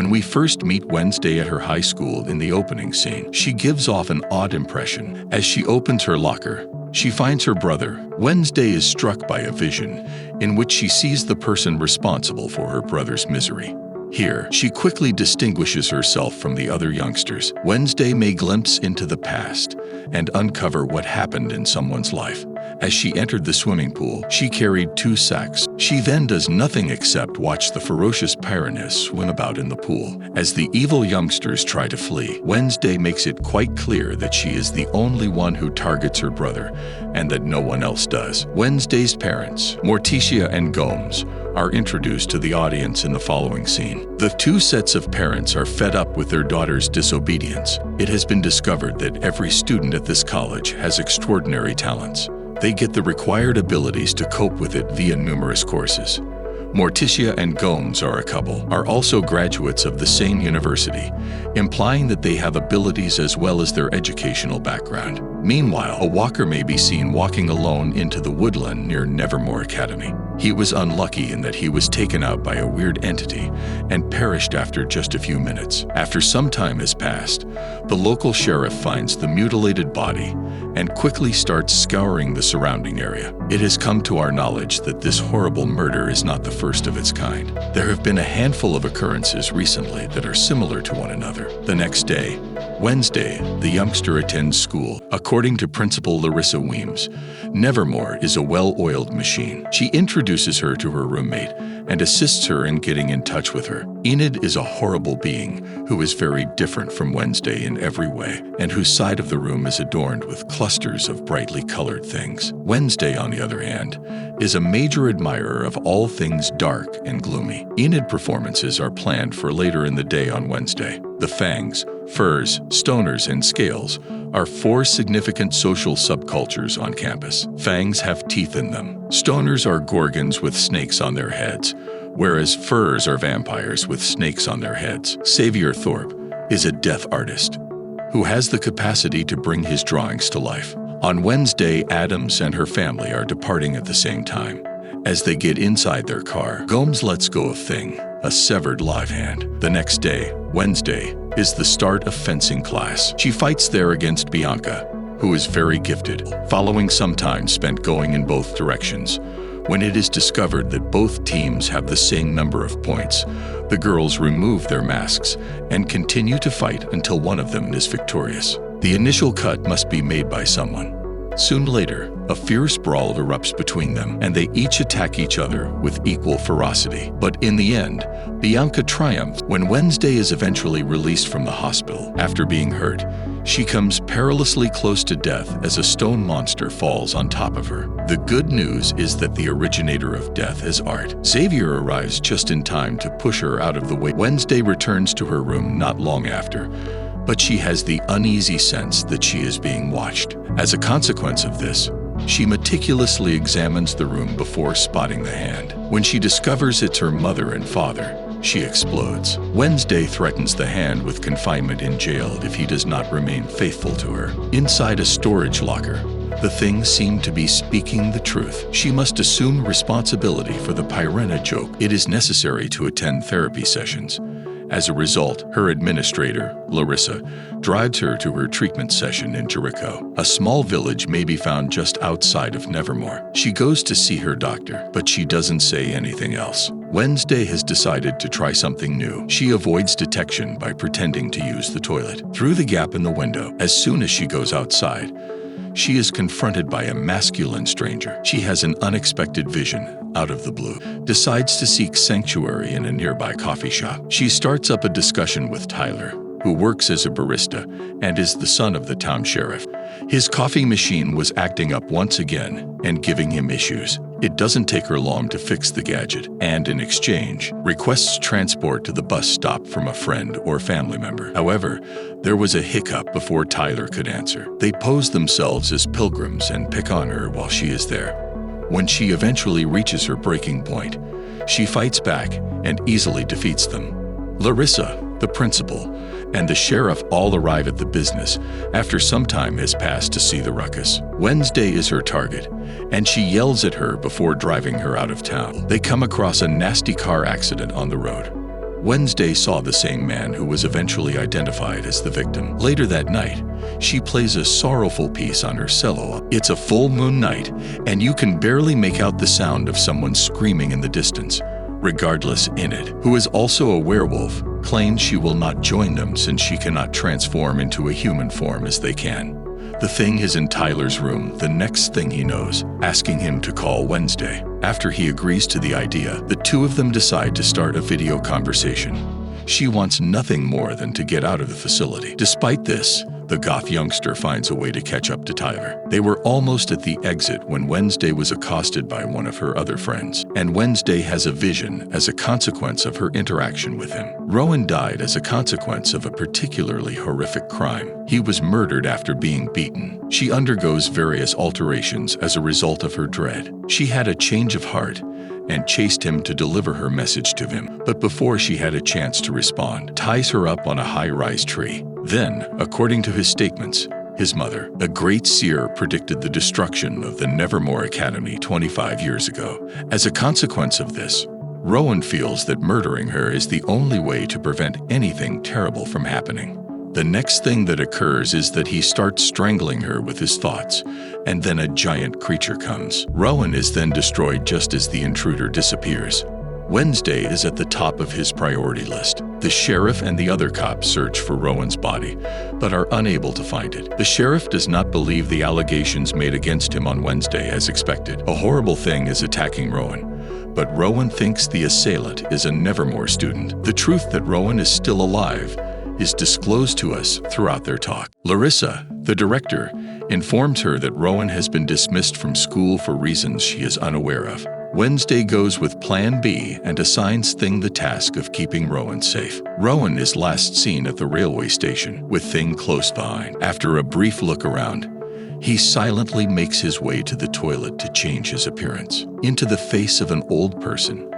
When we first meet Wednesday at her high school in the opening scene, she gives off an odd impression. As she opens her locker, she finds her brother. Wednesday is struck by a vision in which she sees the person responsible for her brother's misery. Here, she quickly distinguishes herself from the other youngsters. Wednesday may glimpse into the past and uncover what happened in someone's life. As she entered the swimming pool, she carried 2 sacks. She then does nothing except watch the ferocious piranhas swim about in the pool. As the evil youngsters try to flee, Wednesday makes it quite clear that she is the only one who targets her brother and that no one else does. Wednesday's parents, Morticia and Gomes, are introduced to the audience in the following scene. The 2 sets of parents are fed up with their daughter's disobedience. It has been discovered that every student at this college has extraordinary talents. They get the required abilities to cope with it via numerous courses. Morticia and Gomes are a couple, are also graduates of the same university, implying that they have abilities as well as their educational background. Meanwhile, a walker may be seen walking alone into the woodland near Nevermore Academy. He was unlucky in that he was taken out by a weird entity and perished after just a few minutes. After some time has passed, the local sheriff finds the mutilated body and quickly starts scouring the surrounding area. It has come to our knowledge that this horrible murder is not the first of its kind. There have been a handful of occurrences recently that are similar to one another. The next day, Wednesday, the youngster attends school. According to Principal Larissa Weems, Nevermore is a well-oiled machine. She introduces her to her roommate and assists her in getting in touch with her. Enid is a horrible being who is very different from Wednesday in every way, and whose side of the room is adorned with clusters of brightly colored things. Wednesday, on the other hand, is a major admirer of all things dark and gloomy. Enid performances are planned for later in the day on Wednesday. The Fangs, Furs, Stoners, and Scales are 4 significant social subcultures on campus. Fangs have teeth in them. Stoners are gorgons with snakes on their heads, whereas Furs are vampires with snakes on their heads. Xavier Thorpe is a death artist who has the capacity to bring his drawings to life. On Wednesday, Adams and her family are departing at the same time. As they get inside their car, Gomes lets go of Thing, a severed live hand. The next day, Wednesday, is the start of fencing class. She fights there against Bianca, who is very gifted. Following some time spent going in both directions, when it is discovered that both teams have the same number of points, the girls remove their masks and continue to fight until one of them is victorious. The initial cut must be made by someone. Soon later, a fierce brawl erupts between them, and they each attack each other with equal ferocity. But in the end, Bianca triumphs. When Wednesday is eventually released from the hospital after being hurt, she comes perilously close to death as a stone monster falls on top of her. The good news is that the originator of death is art. Xavier arrives just in time to push her out of the way. Wednesday returns to her room not long after, but she has the uneasy sense that she is being watched. As a consequence of this, she meticulously examines the room before spotting the hand. When she discovers it's her mother and father, she explodes. Wednesday threatens the hand with confinement in jail if he does not remain faithful to her. Inside a storage locker, the things seem to be speaking the truth. She must assume responsibility for the piranha joke. It is necessary to attend therapy sessions. As a result, her administrator, Larissa, drives her to her treatment session in Jericho. A small village may be found just outside of Nevermore. She goes to see her doctor, but she doesn't say anything else. Wednesday has decided to try something new. She avoids detection by pretending to use the toilet. Through the gap in the window, as soon as she goes outside, she is confronted by a masculine stranger. She has an unexpected vision out of the blue, decides to seek sanctuary in a nearby coffee shop. She starts up a discussion with Tyler, who works as a barista and is the son of the town sheriff. His coffee machine was acting up once again and giving him issues. It doesn't take her long to fix the gadget, and in exchange, requests transport to the bus stop from a friend or family member. However, there was a hiccup before Tyler could answer. They pose themselves as pilgrims and pick on her while she is there. When she eventually reaches her breaking point, she fights back and easily defeats them. Larissa, the principal, and the sheriff all arrive at the business after some time has passed to see the ruckus. Wednesday is her target, and she yells at her before driving her out of town. They come across a nasty car accident on the road. Wednesday saw the same man who was eventually identified as the victim. Later that night, she plays a sorrowful piece on her cello. It's a full moon night, and you can barely make out the sound of someone screaming in the distance. Regardless, Enid, who is also a werewolf, claims she will not join them since she cannot transform into a human form as they can. The Thing is in Tyler's room the next thing he knows, asking him to call Wednesday. After he agrees to the idea, the two of them decide to start a video conversation. She wants nothing more than to get out of the facility. Despite this, the goth youngster finds a way to catch up to Tyler. They were almost at the exit when Wednesday was accosted by one of her other friends, and Wednesday has a vision as a consequence of her interaction with him. Rowan died as a consequence of a particularly horrific crime. He was murdered after being beaten. She undergoes various alterations as a result of her dread. She had a change of heart and chased him to deliver her message to him, but before she had a chance to respond, ties her up on a high-rise tree. Then, according to his statements, his mother, a great seer, predicted the destruction of the Nevermore Academy 25 years ago. As a consequence of this, Rowan feels that murdering her is the only way to prevent anything terrible from happening. The next thing that occurs is that he starts strangling her with his thoughts, and then a giant creature comes. Rowan is then destroyed just as the intruder disappears. Wednesday is at the top of his priority list. The sheriff and the other cops search for Rowan's body, but are unable to find it. The sheriff does not believe the allegations made against him on Wednesday as expected. A horrible thing is attacking Rowan, but Rowan thinks the assailant is a Nevermore student. The truth that Rowan is still alive is disclosed to us throughout their talk. Larissa, the director, informs her that Rowan has been dismissed from school for reasons she is unaware of. Wednesday goes with Plan B and assigns Thing the task of keeping Rowan safe. Rowan is last seen at the railway station, with Thing close behind. After a brief look around, he silently makes his way to the toilet to change his appearance. Into the face of an old person,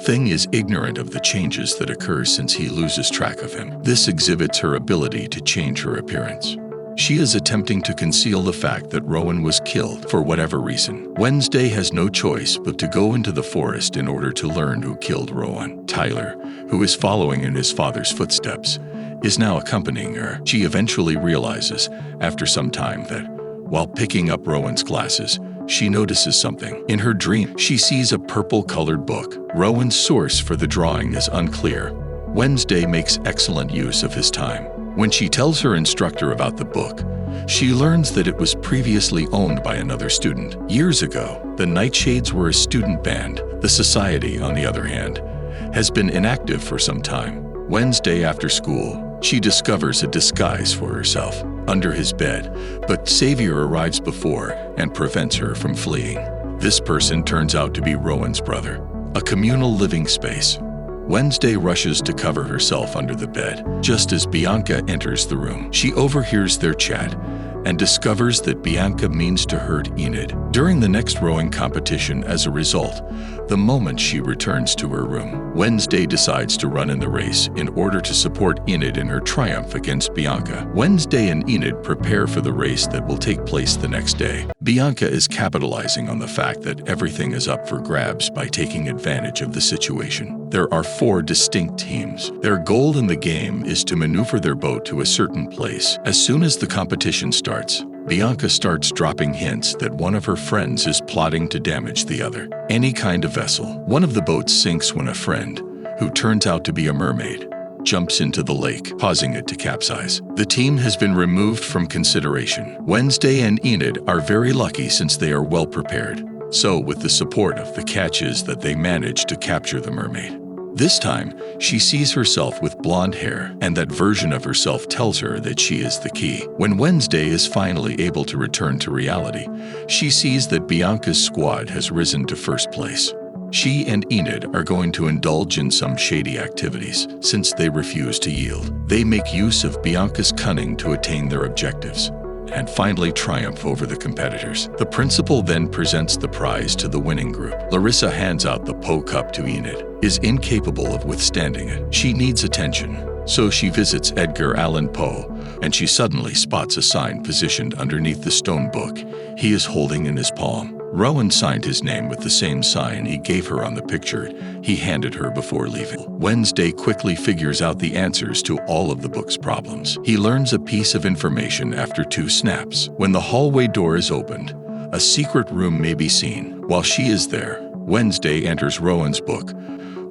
Thing is ignorant of the changes that occur since he loses track of him. This exhibits her ability to change her appearance. She is attempting to conceal the fact that Rowan was killed for whatever reason. Wednesday has no choice but to go into the forest in order to learn who killed Rowan. Tyler, who is following in his father's footsteps, is now accompanying her. She eventually realizes, after some time, that while picking up Rowan's glasses, she notices something. In her dream, she sees a purple-colored book. Rowan's source for the drawing is unclear. Wednesday makes excellent use of his time. When she tells her instructor about the book, she learns that it was previously owned by another student. Years ago, the Nightshades were a student band. The society, on the other hand, has been inactive for some time. Wednesday after school, she discovers a disguise for herself under his bed, but Xavier arrives before and prevents her from fleeing. This person turns out to be Rowan's brother. A communal living space. Wednesday rushes to cover herself under the bed. Just as Bianca enters the room, she overhears their chat and discovers that Bianca means to hurt Enid. During the next rowing competition, as a result, the moment she returns to her room, Wednesday decides to run in the race in order to support Enid in her triumph against Bianca. Wednesday and Enid prepare for the race that will take place the next day. Bianca is capitalizing on the fact that everything is up for grabs by taking advantage of the situation. There are 4 distinct teams. Their goal in the game is to maneuver their boat to a certain place. As soon as the competition starts, Bianca starts dropping hints that one of her friends is plotting to damage the other. Any kind of vessel. One of the boats sinks when a friend, who turns out to be a mermaid, jumps into the lake, causing it to capsize. The team has been removed from consideration. Wednesday and Enid are very lucky since they are well prepared. So, with the support of the catches that they manage to capture the mermaid. This time, she sees herself with blonde hair, and that version of herself tells her that she is the key. When Wednesday is finally able to return to reality, she sees that Bianca's squad has risen to first place. She and Enid are going to indulge in some shady activities, since they refuse to yield. They make use of Bianca's cunning to attain their objectives, and finally triumph over the competitors. The principal then presents the prize to the winning group. Larissa hands out the Poe Cup to Enid, is incapable of withstanding it. She needs attention, so she visits Edgar Allan Poe, and she suddenly spots a sign positioned underneath the stone book he is holding in his palm. Rowan signed his name with the same sign he gave her on the picture he handed her before leaving. Wednesday quickly figures out the answers to all of the book's problems. He learns a piece of information after 2 snaps. When the hallway door is opened, a secret room may be seen. While she is there, Wednesday enters Rowan's book,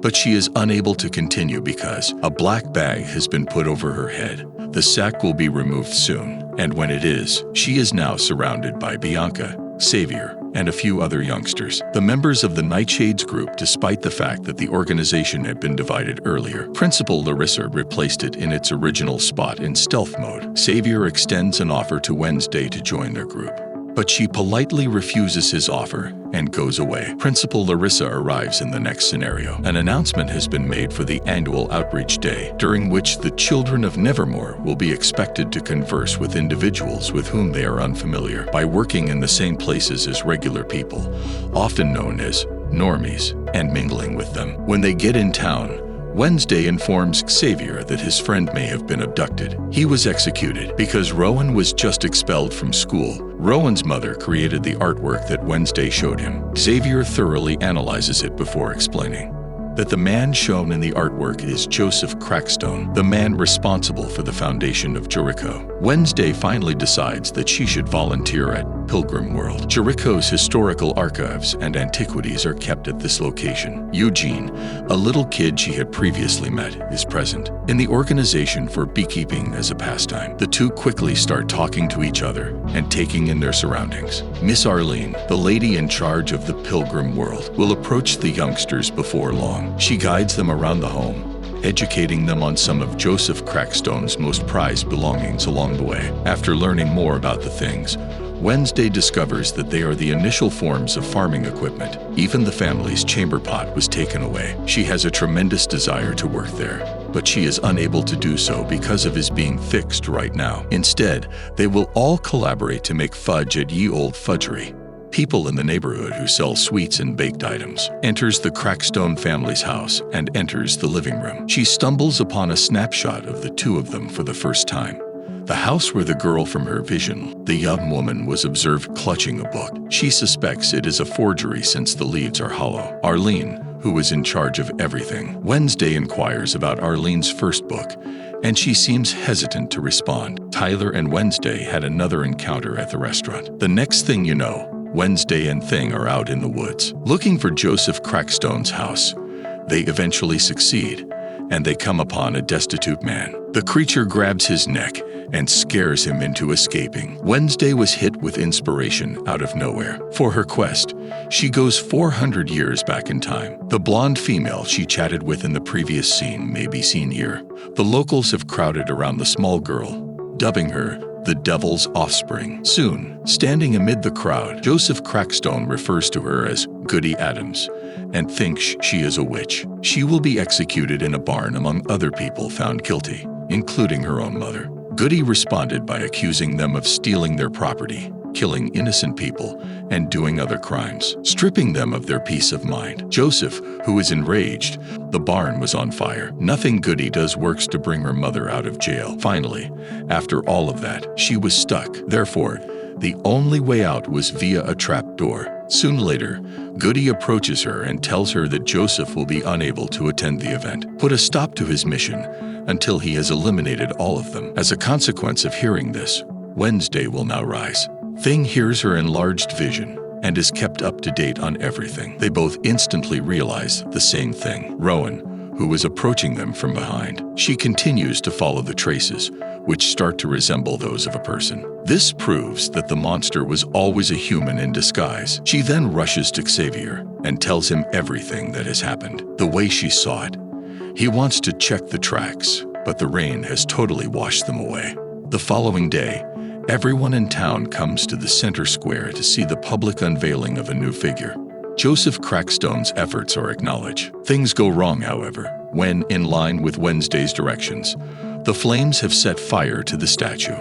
but she is unable to continue because a black bag has been put over her head. The sack will be removed soon, and when it is, she is now surrounded by Bianca, Xavier, and a few other youngsters, the members of the Nightshades group, despite the fact that the organization had been divided earlier. Principal Larissa replaced it in its original spot in stealth mode. Xavier extends an offer to Wednesday to join their group, but she politely refuses his offer and goes away. Principal Larissa arrives in the next scenario. An announcement has been made for the annual Outreach Day, during which the children of Nevermore will be expected to converse with individuals with whom they are unfamiliar by working in the same places as regular people, often known as normies, and mingling with them. When they get in town, Wednesday informs Xavier that his friend may have been abducted. He was executed because Rowan was just expelled from school. Rowan's mother created the artwork that Wednesday showed him. Xavier thoroughly analyzes it before explaining that the man shown in the artwork is Joseph Crackstone, the man responsible for the foundation of Jericho. Wednesday finally decides that she should volunteer at Pilgrim World. Jericho's historical archives and antiquities are kept at this location. Eugene, a little kid she had previously met, is present. In the organization for beekeeping as a pastime, the two quickly start talking to each other and taking in their surroundings. Miss Arlene, the lady in charge of the Pilgrim World, will approach the youngsters before long. She guides them around the home, educating them on some of Joseph Crackstone's most prized belongings along the way. After learning more about the things, Wednesday discovers that they are the initial forms of farming equipment. Even the family's chamber pot was taken away. She has a tremendous desire to work there, but she is unable to do so because of his being fixed right now. Instead, they will all collaborate to make fudge at Ye Old Fudgery. People in the neighborhood who sell sweets and baked items enters the Crackstone family's house and enters the living room. She stumbles upon a snapshot of the two of them for the first time. The house where the girl from her vision, the young woman, was observed clutching a book. She suspects it is a forgery since the leaves are hollow. Arlene, who was in charge of everything. Wednesday inquires about Arlene's first book, and she seems hesitant to respond. Tyler and Wednesday had another encounter at the restaurant. The next thing you know, Wednesday and Thing are out in the woods, looking for Joseph Crackstone's house. They eventually succeed, and they come upon a destitute man. The creature grabs his neck and scares him into escaping. Wednesday was hit with inspiration out of nowhere. For her quest, she goes 400 years back in time. The blonde female she chatted with in the previous scene may be seen here. The locals have crowded around the small girl, dubbing her the Devil's Offspring. Soon, standing amid the crowd, Joseph Crackstone refers to her as Goody Adams and thinks she is a witch. She will be executed in a barn among other people found guilty, including her own mother. Goody responded by accusing them of stealing their property, killing innocent people, and doing other crimes, stripping them of their peace of mind. Joseph, who is enraged, the barn was on fire. Nothing Goody does works to bring her mother out of jail. Finally, after all of that, she was stuck. Therefore, the only way out was via a trap door. Soon later, Goody approaches her and tells her that Joseph will be unable to attend the event. Put a stop to his mission until he has eliminated all of them. As a consequence of hearing this, Wednesday will now rise. Thing hears her enlarged vision and is kept up to date on everything. They both instantly realize the same thing. Rowan, who was approaching them from behind. She continues to follow the traces, which start to resemble those of a person. This proves that the monster was always a human in disguise. She then rushes to Xavier and tells him everything that has happened, the way she saw it. He wants to check the tracks, but the rain has totally washed them away. The following day, everyone in town comes to the center square to see the public unveiling of a new figure. Joseph Crackstone's efforts are acknowledged. Things go wrong, however, when, in line with Wednesday's directions, the flames have set fire to the statue.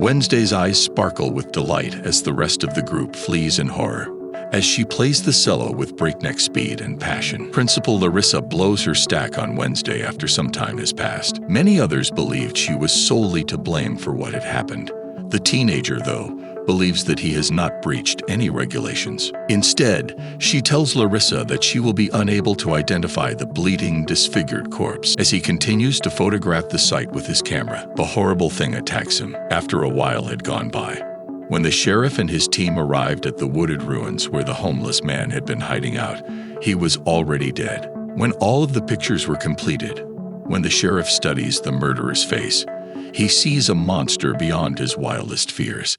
Wednesday's eyes sparkle with delight as the rest of the group flees in horror. As she plays the cello with breakneck speed and passion, Principal Larissa blows her stack on Wednesday after some time has passed. Many others believed she was solely to blame for what had happened. The teenager, though, believes that he has not breached any regulations. Instead, she tells Larissa that she will be unable to identify the bleeding, disfigured corpse. As he continues to photograph the site with his camera, the horrible thing attacks him after a while had gone by. When the sheriff and his team arrived at the wooded ruins where the homeless man had been hiding out, he was already dead. When all of the pictures were completed, when the sheriff studies the murderer's face, he sees a monster beyond his wildest fears.